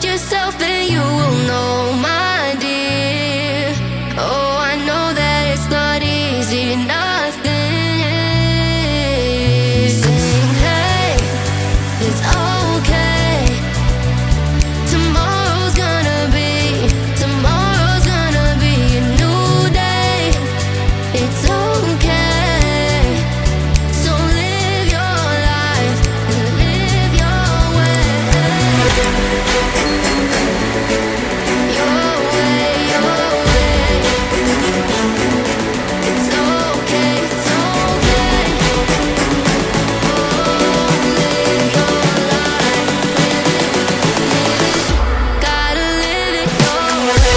trust yourself and you will know, my dear. Oh, I know that it's not easy, nothing is. Sing, hey, it's okay. Tomorrow's gonna be a new day. It's okay. So live your life and live your way. Your way, your way. It's okay, it's okay. Oh, live your life. Gotta live it your way.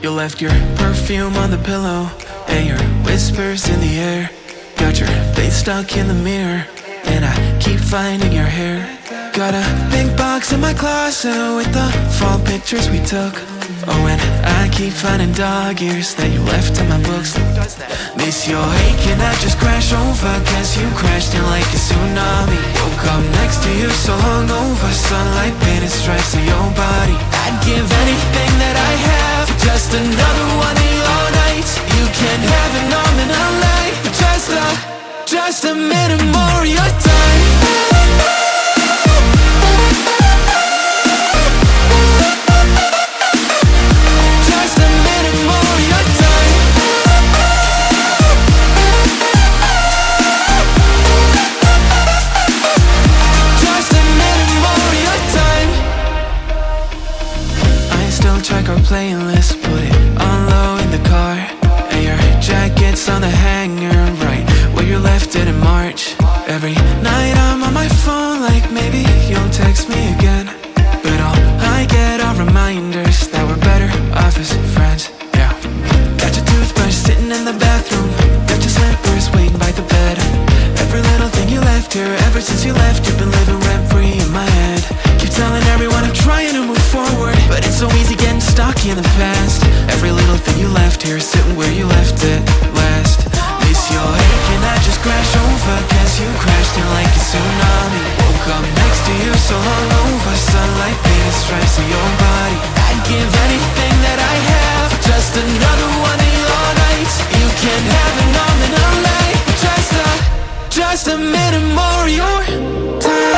You left your perfume on the pillow and your whispers in the air. Got your face stuck in the mirror and I keep finding your hair. Got a big box in my closet with the fall pictures we took. Oh, and I keep finding dog ears that you left in my books. Miss your ache and I just crash over, cause you crashed in like a tsunami. Woke up next to you so hungover, sunlight painted stripes on your body. I'd give anything that I have for just another one of your nights. You can have it all in a life, but just a minute more of your time. Check our playlist, put it on low in the car. And your jacket's on the hanger, right where you left it in March. Every night I'm on my phone, like maybe you'll text me again. But all I get are reminders that we're better off as friends, yeah. Got your toothbrush sitting in the bathroom, got your slippers waiting by the bed. Every little thing you left here, ever since you left, you've been living rent-free in my head. Keep telling everyone I'm trying to move forward, but it's so easy getting stuck in the past. Every little thing you left here, sitting where you left it last. Miss your ache and I just crash over, cause you crashed in like a tsunami. Woke up next to you so hungover, sunlight painted stripes on your body. I'd give anything that I have for just another one of your nights. You can have it all in a life, but just a minute more of your time.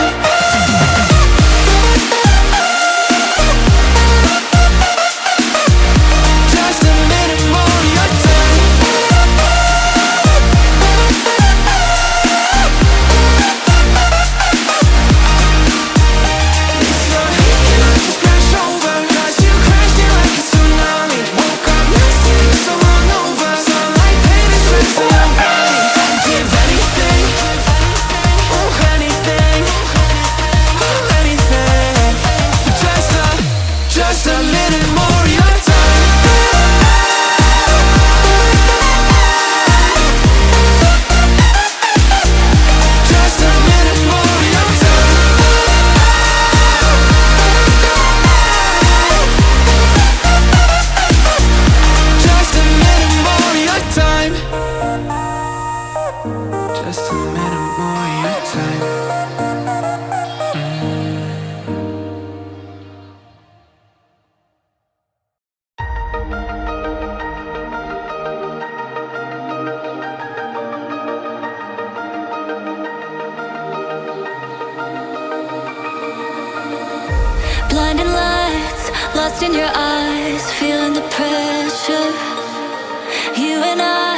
Blinding lights, lost in your eyes, feeling the pressure. You and I